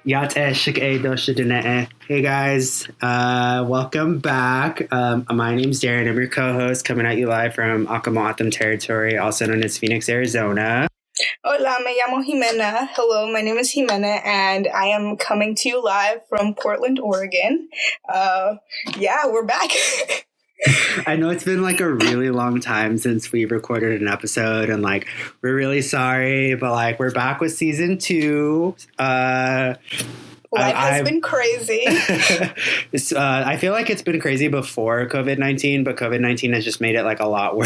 Hey guys, welcome back. My name's Darren. I'm your co-host coming at you live from Akamo'atam territory, also known as Phoenix, Arizona. Hola, me llamo Jimena. Hello, my name is Jimena, and I am coming to you live from Portland, Oregon. We're back. I know it's been like a really long time since we recorded an episode, and like we're really sorry, but like we're back with season 2. Life has been crazy. I feel like it's been crazy before COVID-19, but COVID-19 has just made it like a lot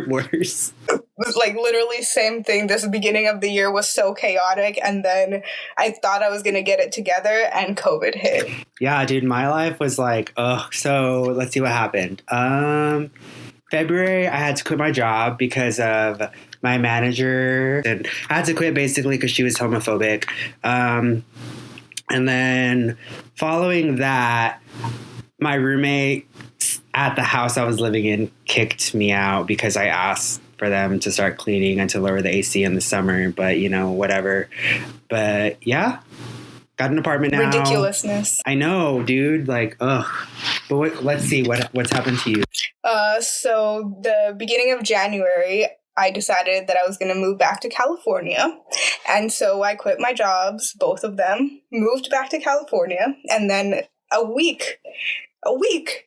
worse. Like literally same thing. This beginning of the year was so chaotic, and then I thought I was going to get it together, and COVID hit. Yeah, dude, my life was like, so let's see what happened. February, I had to quit my job because of my manager, and I had to quit basically because she was homophobic. And then following that, my roommate at the house I was living in kicked me out because I asked for them to start cleaning and to lower the AC in the summer, but whatever. But yeah, got an apartment now. Ridiculousness. I know, dude. Like, ugh. But let's see what's happened to you. So the beginning of January, I decided that I was going to move back to California. And so I quit my jobs, both of them, moved back to California. And then a week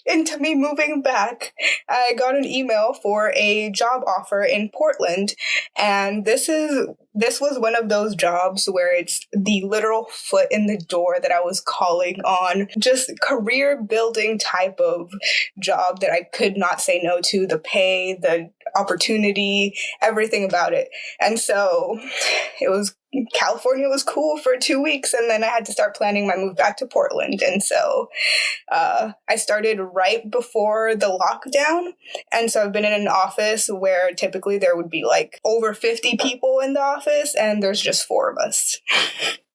into me moving back, I got an email for a job offer in Portland. And this was one of those jobs where it's the literal foot in the door that I was calling on. Just career building type of job that I could not say no to. The pay, the opportunity, everything about it. And so California was cool for 2 weeks, and then I had to start planning my move back to Portland. And so I started right before the lockdown. And so I've been in an office where typically there would be like over 50 people in the office, and there's just 4 of us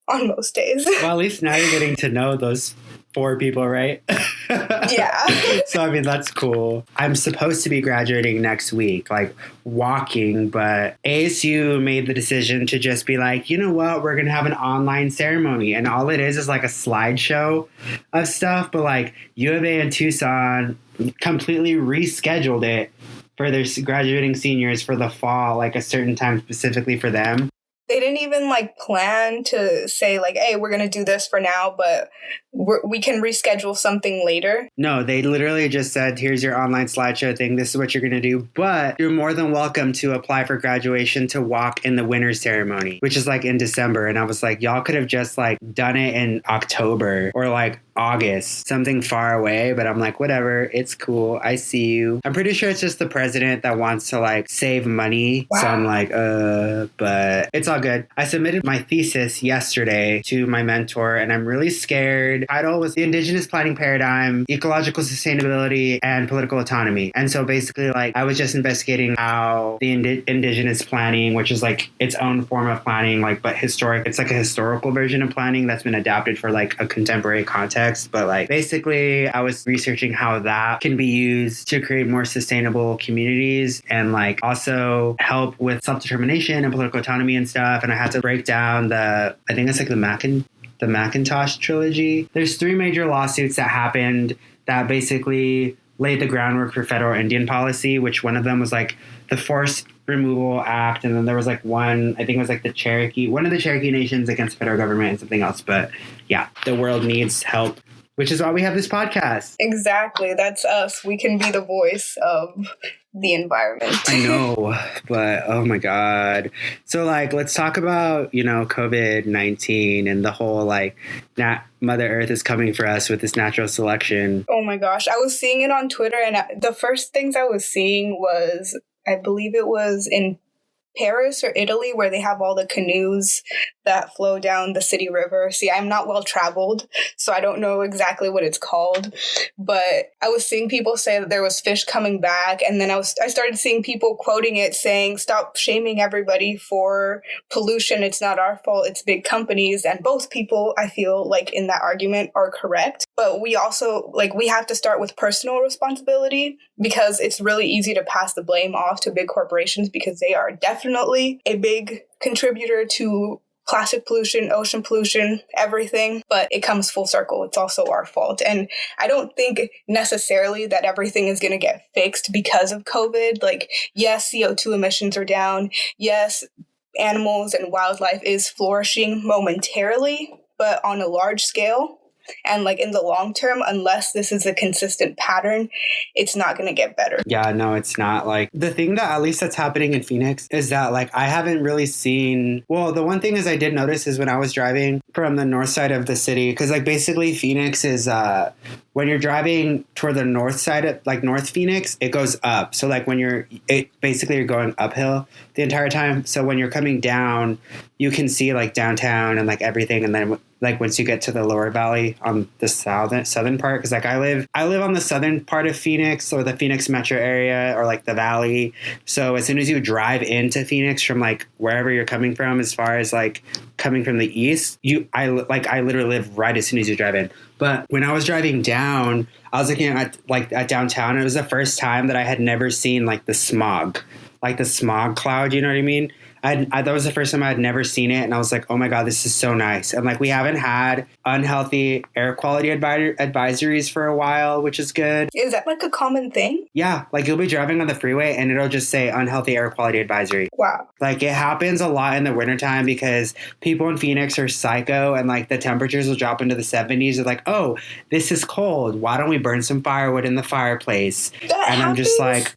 on most days. Well, at least now you're getting to know those 4 people, right? Yeah. So, I mean, that's cool. I'm supposed to be graduating next week, like walking, but ASU made the decision to just be like, you know what, we're going to have an online ceremony. And all it is like a slideshow of stuff. But like U of A and Tucson completely rescheduled it for their graduating seniors for the fall, like a certain time specifically for them. They didn't even like plan to say like, hey, we're going to do this for now, but we can reschedule something later. No, they literally just said, here's your online slideshow thing. This is what you're going to do. But you're more than welcome to apply for graduation to walk in the winter ceremony, which is like in December. And I was like, y'all could have just like done it in October or like August, something far away. But I'm like, whatever, it's cool. I see you. I'm pretty sure it's just the president that wants to like save money. Wow. So I'm like, but it's all good. I submitted my thesis yesterday to my mentor, and I'm really scared. Title was the Indigenous Planning Paradigm, Ecological Sustainability, and Political Autonomy. And so basically, like, I was just investigating how the Indigenous planning, which is like its own form of planning, like, but historic, it's like a historical version of planning that's been adapted for like a contemporary context. But like, basically, I was researching how that can be used to create more sustainable communities and like also help with self-determination and political autonomy and stuff. And I had to break down I think it's like the Macintosh trilogy. There's 3 major lawsuits that happened that basically laid the groundwork for federal Indian policy, which one of them was like the Forced Removal Act. And then there was like one, I think it was like one of the Cherokee nations against the federal government and something else. But yeah, the world needs help, which is why we have this podcast. Exactly. That's us. We can be the voice of the environment. I know, but oh my God. So like, let's talk about, COVID-19 and the whole like Mother Earth is coming for us with this natural selection. Oh my gosh. I was seeing it on Twitter, and the first things I was seeing was, I believe it was in Paris or Italy, where they have all the canoes that flow down the city river. See, I'm not well traveled, so I don't know exactly what it's called, but I was seeing people say that there was fish coming back, and then I started seeing people quoting it saying, stop shaming everybody for pollution, it's not our fault, it's big companies. And both people, I feel like in that argument, are correct, but we also we have to start with personal responsibility, because it's really easy to pass the blame off to big corporations because they are definitely a big contributor to plastic pollution, ocean pollution, everything, but it comes full circle. It's also our fault. And I don't think necessarily that everything is going to get fixed because of COVID. Like, yes, CO2 emissions are down. Yes, animals and wildlife is flourishing momentarily, but on a large scale. And like in the long term, unless this is a consistent pattern, it's not going to get better. Yeah, no, it's not. Like the thing that at least that's happening in Phoenix is that like I haven't really seen. Well, the one thing is I did notice is when I was driving from the north side of the city, because like basically Phoenix is when you're driving toward the north side of like North Phoenix, it goes up. So like when you're going uphill the entire time. So when you're coming down, you can see like downtown and like everything, and then like once you get to the lower valley on the southern part, because like I live on the southern part of Phoenix, or the Phoenix metro area, or like the valley. So as soon as you drive into Phoenix from like wherever you're coming from, as far as like coming from the east, I literally live right as soon as you drive in. But when I was driving down, I was looking at downtown. It was the first time that I had never seen like the smog cloud. You know what I mean? That was the first time I had never seen it, and I was like, oh my God, this is so nice. And like we haven't had unhealthy air quality advisories for a while, which is good. Is that like a common thing? Yeah, like you'll be driving on the freeway and it'll just say unhealthy air quality advisory. Wow. Like it happens a lot in the wintertime because people in Phoenix are psycho, and like the temperatures will drop into the 70s. They're like, oh, this is cold. Why don't we burn some firewood in the fireplace? I'm just like...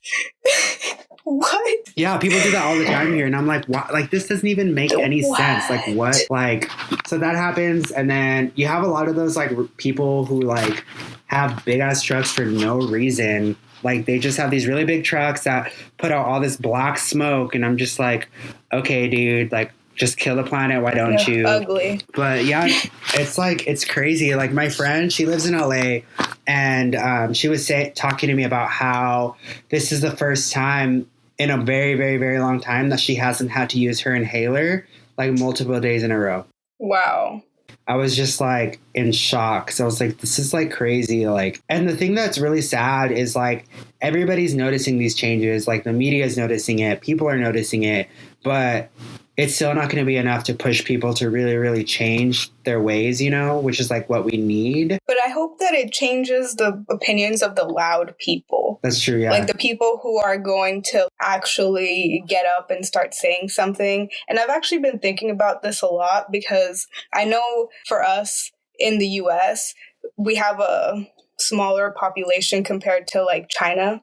What? Yeah, people do that all the time here. And I'm like, what? Like, this doesn't even make any sense. Like, what? Like, so that happens. And then you have a lot of those, like, people who, like, have big-ass trucks for no reason. Like, they just have these really big trucks that put out all this black smoke. And I'm just like, okay, dude, like, just kill the planet. Why don't you? Ugly. But yeah, it's like, it's crazy. Like my friend, she lives in LA, and she was talking to me about how this is the first time in a very, very, very long time that she hasn't had to use her inhaler like multiple days in a row. Wow. I was just like in shock. So I was like, this is like crazy. Like, and the thing that's really sad is like everybody's noticing these changes. Like the media is noticing it. People are noticing it, but it's still not going to be enough to push people to really, really change their ways, you know, which is like what we need. But I hope that it changes the opinions of the loud people. That's true, yeah. Like the people who are going to actually get up and start saying something. And I've actually been thinking about this a lot because I know for us in the US, we have a smaller population compared to like China.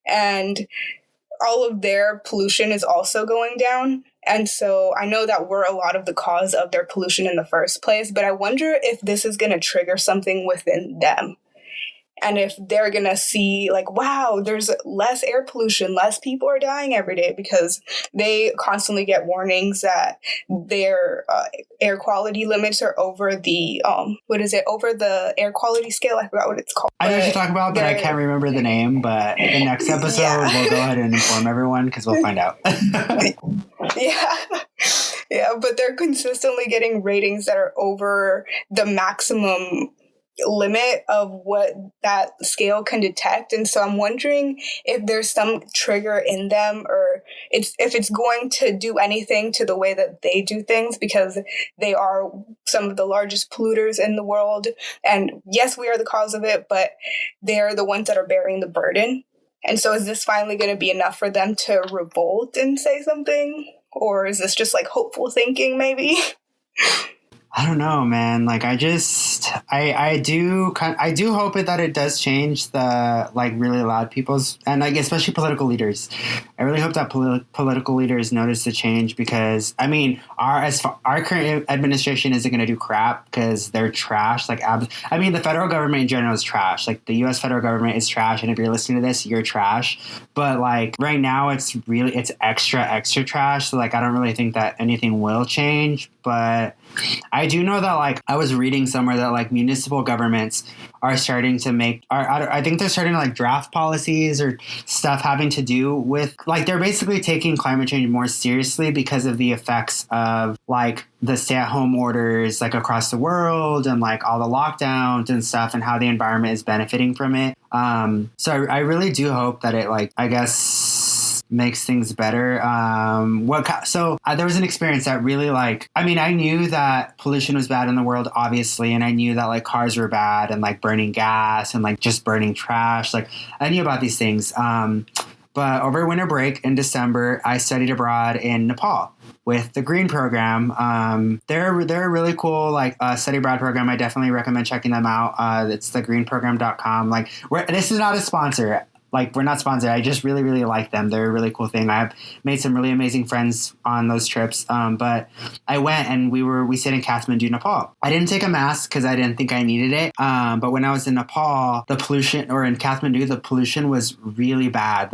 And all of their pollution is also going down. And so I know that we're a lot of the cause of their pollution in the first place, but I wonder if this is going to trigger something within them. And if they're going to see like, wow, there's less air pollution, less people are dying every day because they constantly get warnings that their air quality limits are over the, over the air quality scale? I forgot what it's called. I know what you're talking about, but I can't remember the name. But the next episode, we'll go ahead and inform everyone because we'll find out. Yeah. Yeah, but they're consistently getting ratings that are over the maximum limit of what that scale can detect. And so I'm wondering if there's some trigger in them, or if it's going to do anything to the way that they do things, because they are some of the largest polluters in the world. And yes, we are the cause of it, but they're the ones that are bearing the burden. And so is this finally going to be enough for them to revolt and say something? Or is this just like hopeful thinking maybe? I don't know, man. Like, I do hope that it does change the, like, really loud people's, and, like, especially political leaders. I really hope that political leaders notice the change because, I mean, our current administration isn't going to do crap because they're trash. Like, I mean, the federal government in general is trash. Like, the U.S. federal government is trash, and if you're listening to this, you're trash. But, like, right now, it's extra trash. So, like, I don't really think that anything will change, but I do know that, like, I was reading somewhere that, like, municipal governments are starting to I think they're starting to, like, draft policies or stuff having to do with, like, they're basically taking climate change more seriously because of the effects of, like, the stay-at-home orders, like, across the world and, like, all the lockdowns and stuff and how the environment is benefiting from it. So I really do hope that it, like, I guess makes things better. There was an experience that really I knew that pollution was bad in the world, obviously, and I knew that like cars were bad and like burning gas and like just burning trash. Like I knew about these things. But over winter break in December, I studied abroad in Nepal with the Green Program. They're a really cool study abroad program. I definitely recommend checking them out. It's thegreenprogram.com. This is not a sponsor. We're not sponsored. I just really, really like them. They're a really cool thing. I've made some really amazing friends on those trips. But I went and we stayed in Kathmandu, Nepal. I didn't take a mask because I didn't think I needed it. But when I was in Nepal, in Kathmandu, the pollution was really bad.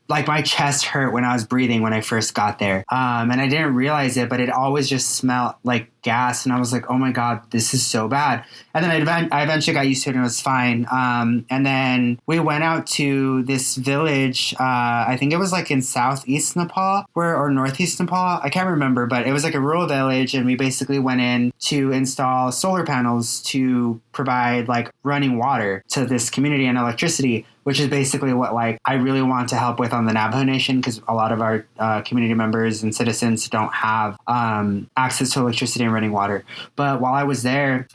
My chest hurt when I was breathing when I first got there. And I didn't realize it, but it always just smelled like gas. And I was like, oh my God, this is so bad. And then I eventually got used to it and it was fine. And then we went out to this village. I think it was in southeast Nepal or northeast Nepal. I can't remember, but it was a rural village. And we basically went in to install solar panels to provide running water to this community and electricity, which is basically what I really want to help with on the Navajo Nation, because a lot of our community members and citizens don't have access to electricity and running water. But while I was there,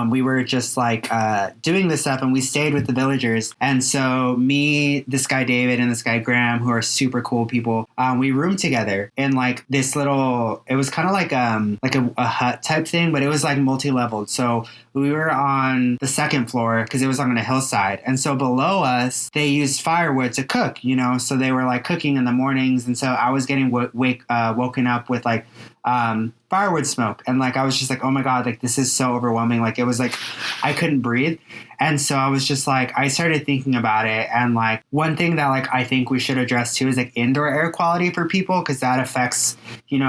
we were just doing this stuff, and we stayed with the villagers. And so me, this guy David, and this guy Graham, who are super cool people, we roomed together in this little. It was kind of a hut type thing, but it was multi-leveled. So we were on the second floor because it was on a hillside, and so below us they used firewood to cook, so they were cooking in the mornings. And so I was getting woken up with firewood smoke. And I was just oh my God, this is so overwhelming. It was I couldn't breathe. And so I was just I started thinking about it. And one thing that I think we should address too is indoor air quality for people, because that affects,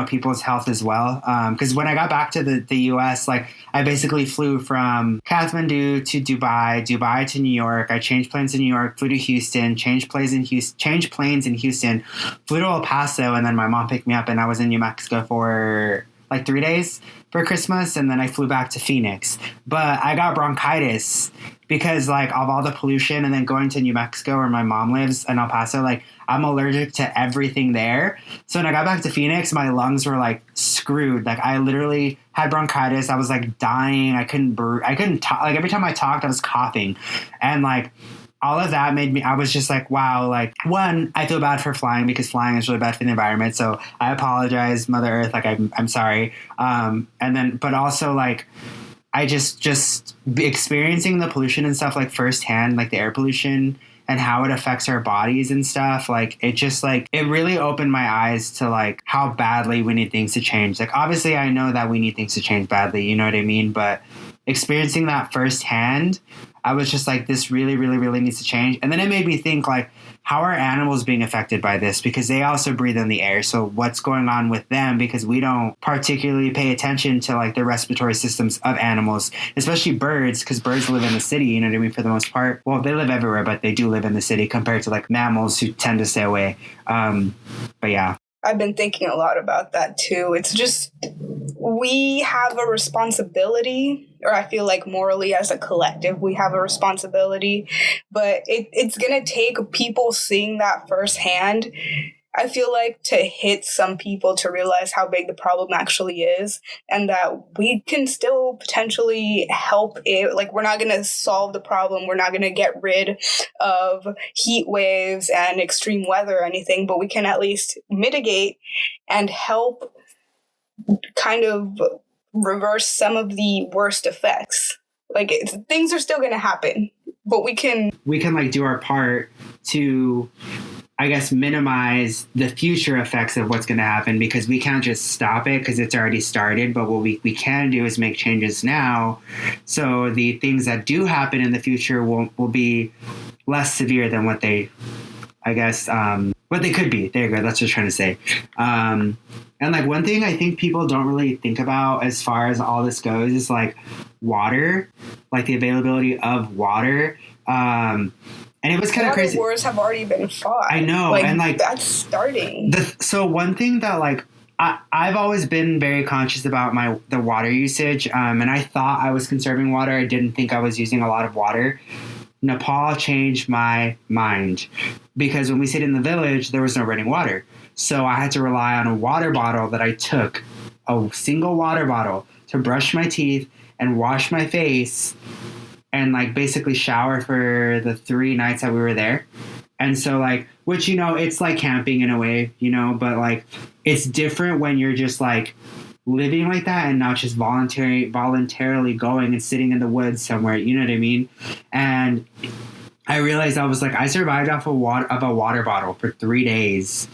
people's health as well. Because when I got back to the US, I basically flew from Kathmandu to Dubai to New York. I changed planes in New York, flew to Houston, changed planes in Houston, flew to El Paso, and then my mom picked me up, and I was in New Mexico for 3 days for Christmas, and then I flew back to Phoenix. But I got bronchitis because of all the pollution, and then going to New Mexico where my mom lives in El Paso, I'm allergic to everything there. So when I got back to Phoenix, my lungs were screwed. I literally had bronchitis. I was dying. I couldn't breathe. I couldn't talk. Every time I talked, I was coughing. And all of that made me, I was just wow, one, I feel bad for flying because flying is really bad for the environment. So I apologize, Mother Earth. I'm sorry. And then, but also I just experiencing the pollution and stuff firsthand, the air pollution and how it affects our bodies and stuff. It just it really opened my eyes to how badly we need things to change. Obviously I know that we need things to change badly, you know what I mean? But experiencing that firsthand, I was just this really, really, really needs to change. And then it made me think how are animals being affected by this? Because they also breathe in the air. So what's going on with them? Because we don't particularly pay attention to the respiratory systems of animals, especially birds, because birds live in the city, you know what I mean, for the most part. Well, they live everywhere, but they do live in the city compared to mammals who tend to stay away. But yeah. I've been thinking a lot about that too. It's just, we have a responsibility, or I feel morally as a collective, we have a responsibility, but it's going to take people seeing that firsthand, I feel to hit some people to realize how big the problem actually is, and that we can still potentially help it. We're not going to solve the problem. We're not going to get rid of heat waves and extreme weather or anything, but we can at least mitigate and help kind of reverse some of the worst effects. Things are still going to happen, but we can do our part to, I guess, minimize the future effects of what's going to happen, because we can't just stop it because it's already started. But what we can do is make changes now, so the things that do happen in the future will be less severe than what they, I guess, what they could be. There you go. That's what I'm trying to say. And one thing I think people don't really think about as far as all this goes is water, the availability of water. And it was kind of crazy. Wars have already been fought. I know. And that's starting. So one thing that I've always been very conscious about the water usage. And I thought I was conserving water. I didn't think I was using a lot of water. Nepal changed my mind. because when we stayed in the village, there was no running water. So I had to rely on a water bottle that I took, a single water bottle, to brush my teeth and wash my face and like basically shower for the 3 nights that we were there. And so like, which, you know, it's like camping in a way, you know, but like it's different when you're just like living like that and not just voluntarily going and sitting in the woods somewhere, you know what I mean? And I realized I was like, I survived off a water bottle for 3 days,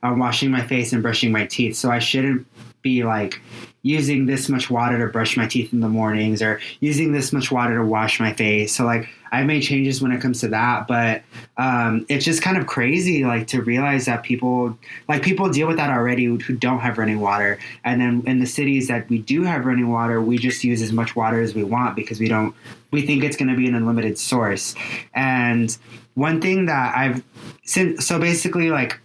washing my face and brushing my teeth. So I shouldn't be like using this much water to brush my teeth in the mornings or using this much water to wash my face. So like I made changes when it comes to that, but it's just kind of crazy like to realize that people deal with that already who don't have running water. And then in the cities that we do have running water, we just use as much water as we want because we think it's going to be an unlimited source. And one thing that so basically like,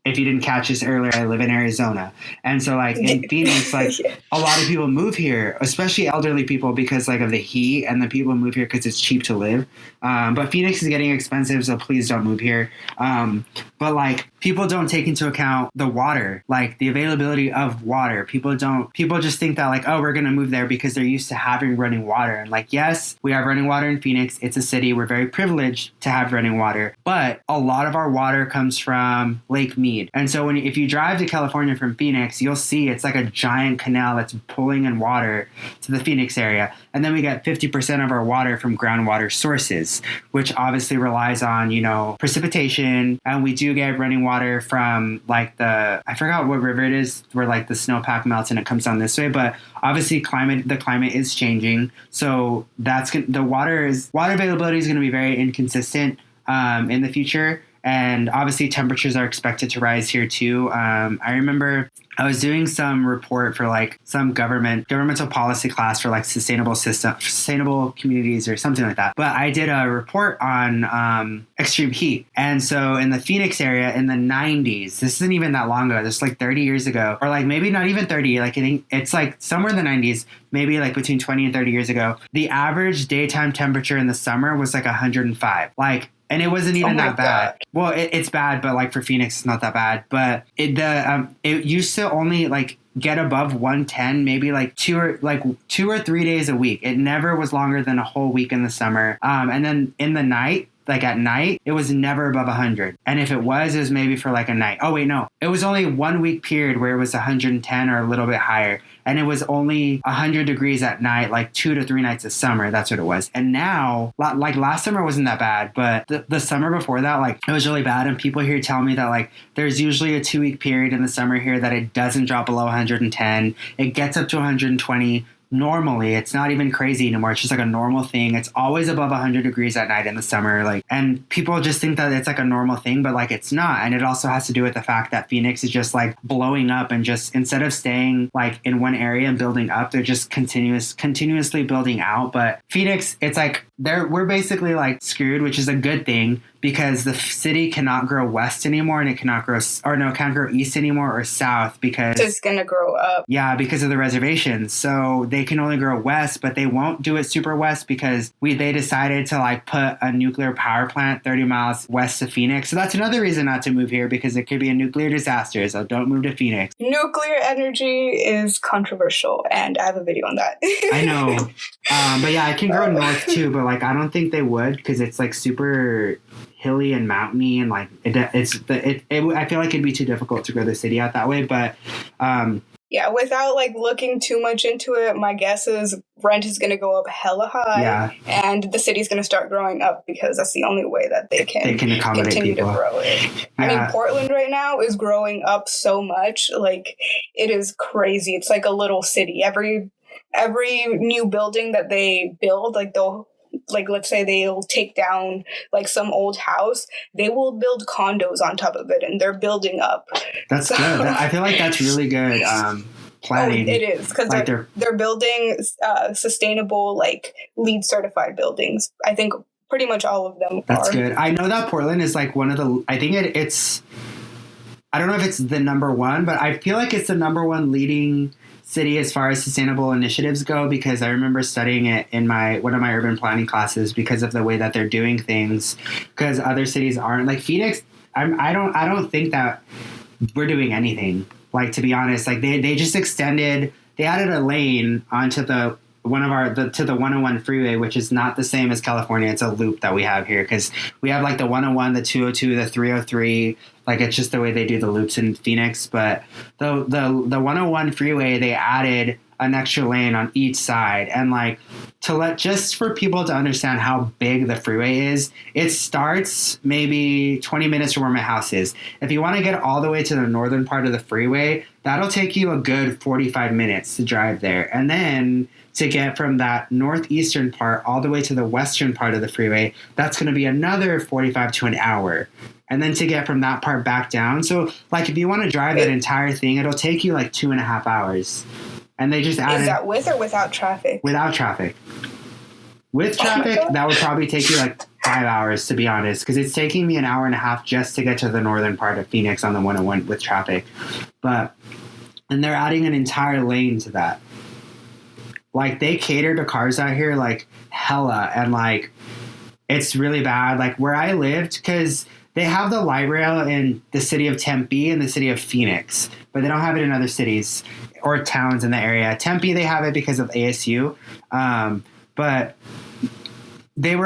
if you didn't catch this earlier, I live in Arizona. And so like in Phoenix, like a lot of people move here, especially elderly people because like of the heat, and the people move here because it's cheap to live. But Phoenix is getting expensive, so please don't move here. But like people don't take into account the water, like the availability of water. People just think that like, oh, we're going to move there because they're used to having running water. And like, yes, we have running water in Phoenix. It's a city. We're very privileged to have running water, but a lot of our water comes from Lake Mead. And so if you drive to California from Phoenix, you'll see it's like a giant canal that's pulling in water to the Phoenix area. And then we get 50% of our water from groundwater sources, which obviously relies on, you know, precipitation. And we do get running water from like I forgot what river it is where like the snowpack melts and it comes down this way. But obviously the climate is changing. So water availability is going to be very inconsistent in the future. And obviously temperatures are expected to rise here too. I remember I was doing some report for like some governmental policy class for like sustainable communities or something like that. But I did a report on extreme heat. And so in the Phoenix area in the 90s, this isn't even that long ago, this is like 30 years ago, or like maybe not even 30, like I think it's like somewhere in the 90s, maybe like between 20 and 30 years ago, the average daytime temperature in the summer was like 105. And it wasn't even that bad. God. Well, it's bad, but like for Phoenix, it's not that bad. But it used to only like get above 110, maybe like 2 or 3 days a week. It never was longer than a whole week in the summer. And then in the night, like at night, it was never above 100. And if it was maybe for like a night. Oh, wait, no. It was only 1 week period where it was 110 or a little bit higher. And it was only 100 degrees at night, like 2 to 3 nights of summer. That's what it was. And now, like last summer wasn't that bad, but the summer before that, like it was really bad. And people here tell me that like there's usually a 2-week period in the summer here that it doesn't drop below 110. It gets up to 120. Normally, it's not even crazy anymore. It's just like a normal thing. It's always above 100 degrees at night in the summer. Like, and people just think that it's like a normal thing, but like it's not. And it also has to do with the fact that Phoenix is just like blowing up, and just instead of staying like in one area and building up, they're just continuously building out. But Phoenix, it's like we're basically like screwed, which is a good thing, because the city cannot grow west anymore, and it can't grow east anymore or south because it's going to grow up. Yeah, because of the reservations. So they can only grow west, but they won't do it super west because they decided to like put a nuclear power plant 30 miles west of Phoenix. So that's another reason not to move here, because it could be a nuclear disaster. So don't move to Phoenix. Nuclear energy is controversial, and I have a video on that. I know. But yeah, I can grow north too, but like I don't think they would, because it's like super hilly and mountainy, and like I feel like it'd be too difficult to grow the city out that way. But yeah, without like looking too much into it, my guess is rent is going to go up hella high. Yeah. And the city's going to start growing up, because that's the only way that they can accommodate continue people to grow it. Yeah. I mean, Portland right now is growing up so much, like it is crazy. It's like a little city. Every new building that they build, like they'll, like, let's say they'll take down like some old house, they will build condos on top of it, and they're building up. That's good. I feel like that's really good planning. Oh, it is, because like they're building sustainable, like LEED certified buildings. I think pretty much all of them That's are. good. I know that Portland is like one of the, I think it's, I don't know if it's the number one, but I feel like it's the number one leading city as far as sustainable initiatives go, because I remember studying it in one of my urban planning classes because of the way that they're doing things, because other cities aren't. Like Phoenix, I don't think that we're doing anything. Like, to be honest, like they just added a lane onto the 101 freeway, which is not the same as California. It's a loop that we have here, because we have like the 101, the 202, the 303. Like, it's just the way they do the loops in Phoenix. But the 101 freeway, they added an extra lane on each side. And like, just for people to understand how big the freeway is, it starts maybe 20 minutes from where my house is. If you want to get all the way to the northern part of the freeway, that'll take you a good 45 minutes to drive there. And then to get from that northeastern part all the way to the western part of the freeway, that's going to be another 45 to an hour. And then to get from that part back down. So like, if you want to drive that entire thing, it'll take you like 2.5 hours. And they just added... Is that with or without traffic? Without traffic. With traffic, that would probably take you like 5 hours, to be honest, because it's taking me an hour and a half just to get to the northern part of Phoenix on the 101 with traffic. And they're adding an entire lane to that. Like, they cater to cars out here like hella, and like, it's really bad. Like, where I lived, because they have the light rail in the city of Tempe and the city of Phoenix, but they don't have it in other cities or towns in the area. Tempe, they have it because of ASU, but they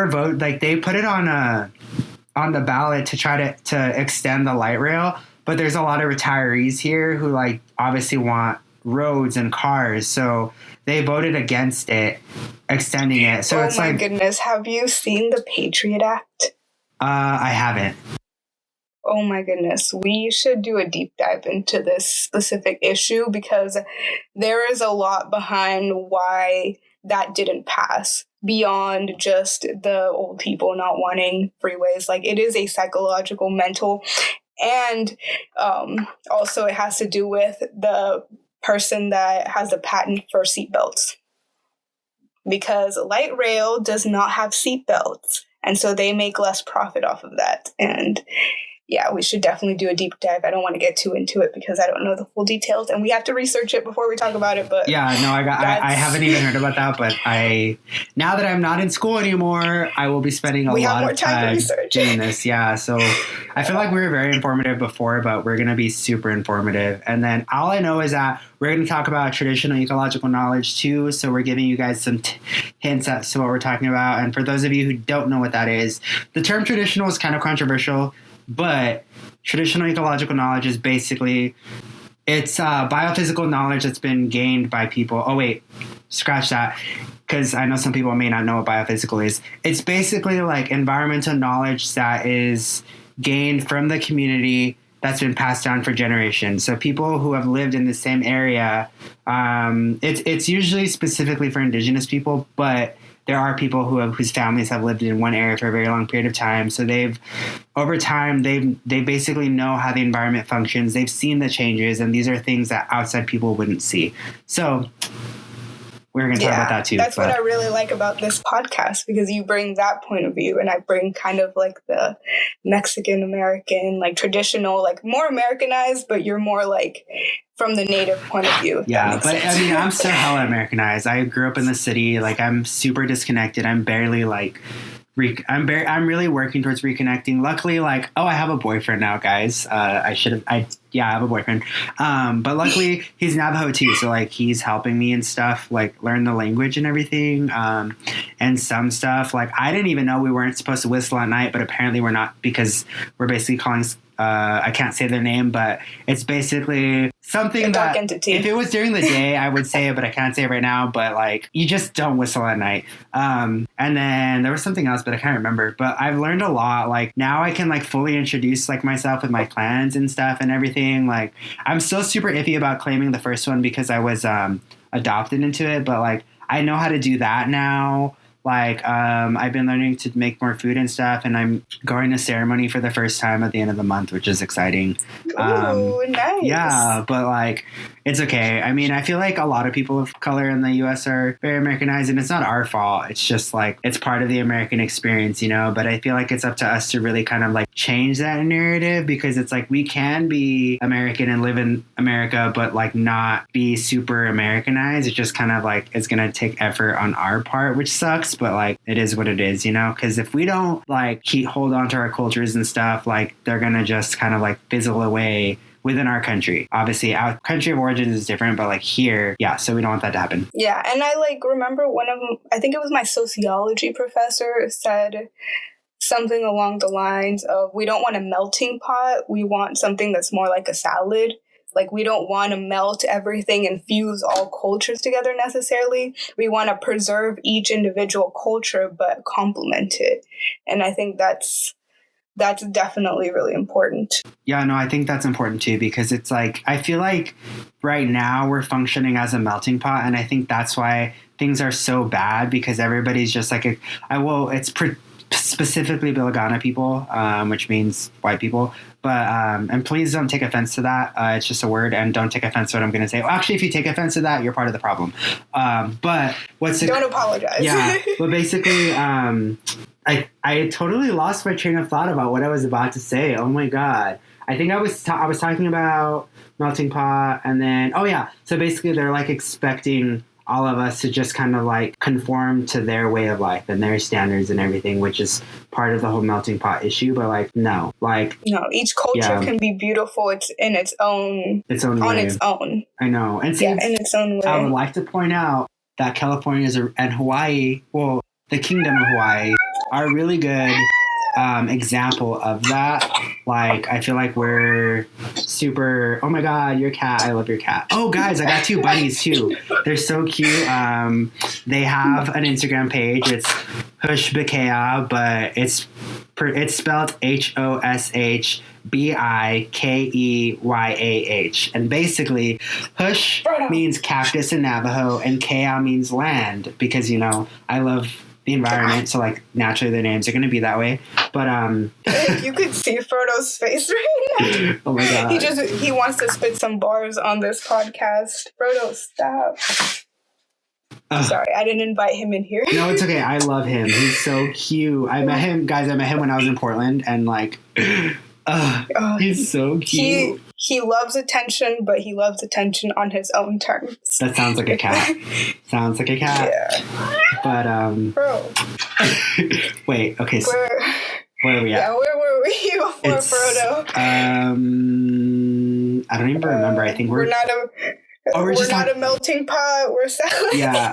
put it on the ballot to try to extend the light rail. But there's a lot of retirees here who like obviously want roads and cars, so they voted against it, extending it. So it's like, oh my goodness, have you seen the Patriot Act? I haven't. Oh my goodness, we should do a deep dive into this specific issue, because there is a lot behind why that didn't pass beyond just the old people not wanting freeways. Like, it is a psychological, mental, and also it has to do with the person that has the patent for seatbelts, because light rail does not have seatbelts, and so they make less profit off of that. And yeah, we should definitely do a deep dive. I don't want to get too into it because I don't know the full details, and we have to research it before we talk about it. But yeah, no, I haven't even heard about that. But now that I'm not in school anymore, I will be spending a lot of time doing this. Yeah, so I feel like we were very informative before, but we're going to be super informative. And then all I know is that we're going to talk about traditional ecological knowledge too. So we're giving you guys some hints as to what we're talking about. And for those of you who don't know what that is, the term traditional is kind of controversial. But traditional ecological knowledge is basically, it's biophysical knowledge that's been gained by people. Oh, wait, scratch that, because I know some people may not know what biophysical is. It's basically like environmental knowledge that is gained from the community that's been passed down for generations. So people who have lived in the same area, it's usually specifically for indigenous people, but there are people whose families have lived in one area for a very long period of time. So over time, they basically know how the environment functions. They've seen the changes, and these are things that outside people wouldn't see. So we're going to talk about that too. That's what I really like about this podcast, because you bring that point of view, and I bring kind of like the Mexican American, like traditional, like more Americanized, but you're more like from the native point of view. Yeah, but I mean, I'm so hella Americanized. I grew up in the city. Like, I'm super disconnected. I'm barely like, I'm really working towards reconnecting. Luckily, like, I have a boyfriend now, guys. I have a boyfriend. But luckily he's Navajo too. So like, he's helping me and stuff, like learn the language and everything. And some stuff, like, I didn't even know we weren't supposed to whistle at night, but apparently we're not, because we're basically calling, I can't say their name, but it's basically something that entity. If it was during the day, I would say it, but I can't say it right now. But like, you just don't whistle at night. And then there was something else, but I can't remember. But I've learned a lot. Like, now I can like fully introduce like myself with my clans and stuff and everything. Like, I'm still super iffy about claiming the first one because I was adopted into it. But like, I know how to do that now. Like, I've been learning to make more food and stuff, and I'm going to ceremony for the first time at the end of the month, which is exciting. Ooh, nice. Yeah, but like, it's okay. I mean, I feel like a lot of people of color in the U.S. are very Americanized, and it's not our fault. It's just like, it's part of the American experience, you know? But I feel like it's up to us to really kind of like change that narrative, because it's like, we can be American and live in America, but like not be super Americanized. It's just kind of like, it's going to take effort on our part, which sucks, but like, it is what it is, you know? Because if we don't like hold on to our cultures and stuff, like, they're going to just kind of like fizzle away within our country. Obviously, our country of origins is different, but like here, yeah, so we don't want that to happen. Yeah, and I like remember one of them, I think it was my sociology professor, said something along the lines of, we don't want a melting pot, we want something that's more like a salad. Like, we don't want to melt everything and fuse all cultures together necessarily. We want to preserve each individual culture, but complement it. And I think that's definitely really important. Yeah, no, I think that's important too, because it's like, I feel like right now we're functioning as a melting pot, and I think that's why things are so bad, because everybody's just like, specifically Bilagana people, which means white people. But, and please don't take offense to that. It's just a word, and don't take offense to what I'm going to say. Well, actually, if you take offense to that, you're part of the problem. But don't apologize. Yeah, but basically, I totally lost my train of thought about what I was about to say. Oh my God. I think I was talking about melting pot, and then, oh yeah. So basically they're like expecting all of us to just kind of like conform to their way of life and their standards and everything, which is part of the whole melting pot issue. But like, no, each culture can be beautiful. It's in its own way. Its own. I know. And in its own way. I would like to point out that California and Hawaii, well, the Kingdom of Hawaii, are a really good example of that. Like, I feel like we're super, oh my God, your cat, I love your cat. Oh guys, I got 2 bunnies too. They're so cute. They have an Instagram page. It's Hushbikeya, but it's spelled HOSHBIKEYAH. And basically, Hush means cactus in Navajo, and Kea means land, because, you know, I love the environment, so like naturally their names are going to be that way. But you could see Frodo's face right now. Oh my God. He wants to spit some bars on this podcast. Frodo, stop. Sorry, I didn't invite him in here. No, it's okay. I love him. He's so cute. I met him when I was in Portland, and like, he's so cute. He loves attention, but he loves attention on his own terms. That sounds like a cat. Yeah. But Bro. Wait. Okay. So where are we at? Yeah, where were we before Frodo? I don't even remember. I think we're not a melting pot. We're salad. Yeah.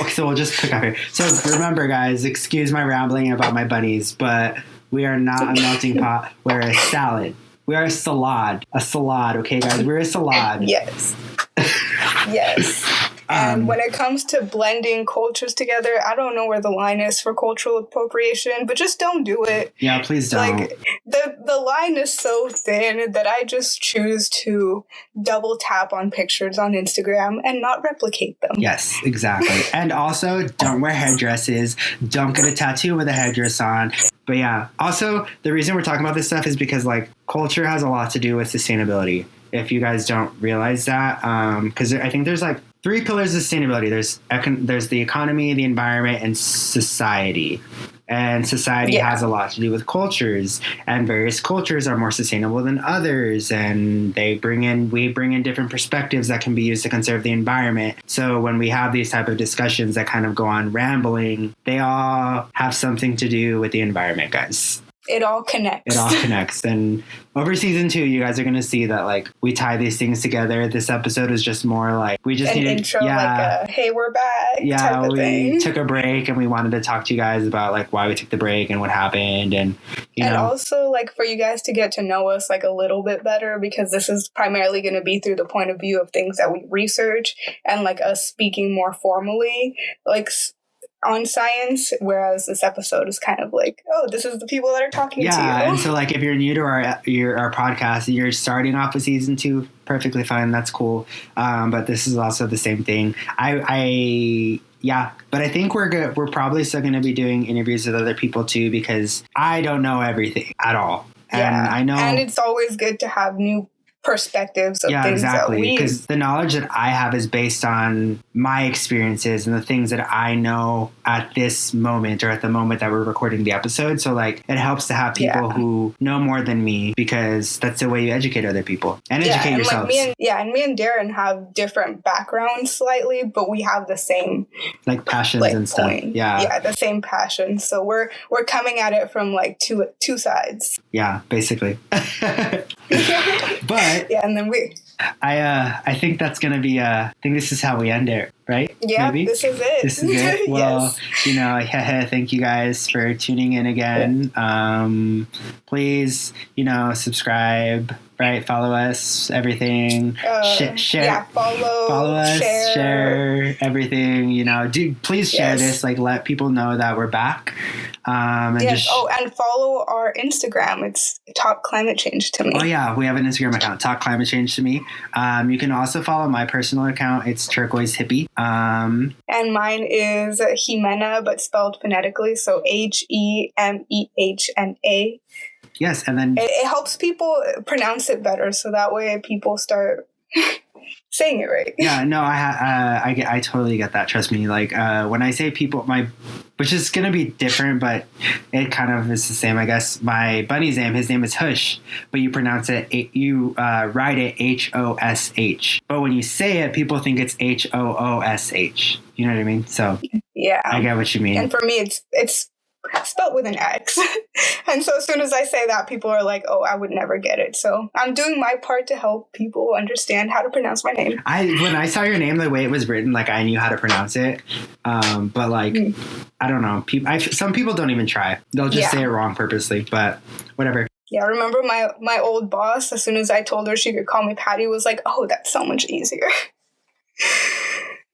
So we'll just pick up here. So remember, guys, excuse my rambling about my bunnies, but we are not a melting pot. We're a salad. We are a salad. Okay, guys? We're a salad. Yes. Yes. And when it comes to blending cultures together, I don't know where the line is for cultural appropriation, but just don't do it. Yeah, please don't. Like, the line is so thin that I just choose to double tap on pictures on Instagram and not replicate them. Yes, exactly. And also, don't wear headdresses. Don't get a tattoo with a headdress on. But yeah, also, the reason we're talking about this stuff is because, like, culture has a lot to do with sustainability. If you guys don't realize that, because I think there's like 3 pillars of sustainability. There's the economy, the environment, and society. And society has a lot to do with cultures, and various cultures are more sustainable than others, and we bring in different perspectives that can be used to conserve the environment. So when we have these type of discussions that kind of go on rambling, they all have something to do with the environment, guys. It all connects. And over season 2, you guys are going to see that, like, we tie these things together. This episode is just more like, we just needed... intro, like a, hey, we're back type of thing. We took a break, and we wanted to talk to you guys about, like, why we took the break and what happened, and, you know. And also, like, for you guys to get to know us, like, a little bit better, because this is primarily going to be through the point of view of things that we research, and, like, us speaking more formally. Like, on science, whereas this episode is kind of like, oh, this is the people that are talking to you. Yeah, and so like if you're new to our podcast and you're starting off with season 2, perfectly fine. That's cool. But this is also the same thing. Yeah, but I think we're good. We're probably still going to be doing interviews with other people too, because I don't know everything at all. And I know, and it's always good to have new perspectives of things exactly, that we, because the knowledge that I have is based on my experiences and the things that I know at this moment, or at the moment that we're recording the episode. So like it helps to have people who know more than me, because that's the way you educate other people and educate yourselves. Like me and Darren have different backgrounds slightly, but we have the same like passions and stuff. Yeah, the same passion. So we're coming at it from like two sides. Yeah, basically. But and then I think that's gonna be I think this is how we end it, right? Yeah, maybe? This is it. Well, thank you guys for tuning in again. Please, subscribe, right? Follow us, everything. Share. Follow us, share everything. Please share this. Like, let people know that we're back. And follow our Instagram. It's Talk Climate Change to Me. Oh yeah, we have an Instagram account, Talk Climate Change to Me. You can also follow my personal account. It's Turquoise Hippie. And mine is Jimena, but spelled phonetically, so Hemehna. Yes, and then it helps people pronounce it better, so that way people start saying it right. Yeah, no, I totally get that. Trust me. Like when I say people, which is gonna be different, but it kind of is the same, I guess. My bunny's name, his name is Hush, but you pronounce it, you write it Hosh. But when you say it, people think it's Hoosh. You know what I mean? So yeah, I get what you mean. And for me, it's spelled with an X. And so as soon as I say that, people are like, oh, I would never get it. So I'm doing my part to help people understand how to pronounce my name. When I saw your name, the way it was written, like I knew how to pronounce it. But like, I don't know. Some people don't even try. They'll just say it wrong purposely, but whatever. Yeah, I remember my old boss, as soon as I told her she could call me Patty, was like, oh, that's so much easier.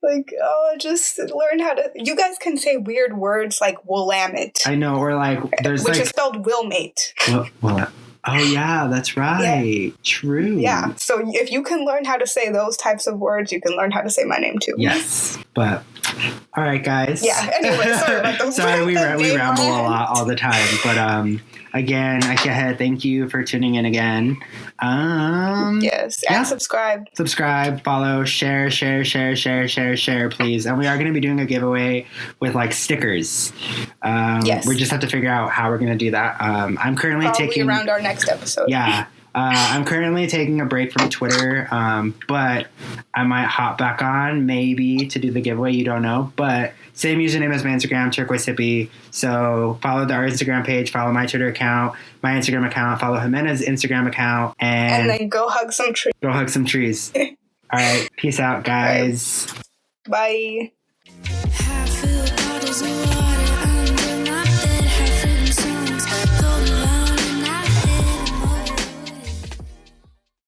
Like, oh, just learn how to... You guys can say weird words like Willamette. I know, or like... Which is spelled Wilmate. Oh, yeah, that's right. Yeah. True. Yeah, so if you can learn how to say those types of words, you can learn how to say my name too. Yes, but... All right, guys. Yeah, anyway, sorry about the... Sorry, we ramble a lot all the time, but... Again, thank you for tuning in again. Yes, and subscribe, follow, share, please. And we are going to be doing a giveaway with like stickers. Yes. We just have to figure out how we're going to do that. I'm currently taking around our next episode. Yeah. I'm currently taking a break from Twitter, but I might hop back on maybe to do the giveaway. You don't know, but same username as my Instagram, Turquoise Hippie. So follow our Instagram page, follow my Twitter account, my Instagram account, follow Jimena's Instagram account, and then go hug some trees. All right. Peace out, guys. Right. Bye.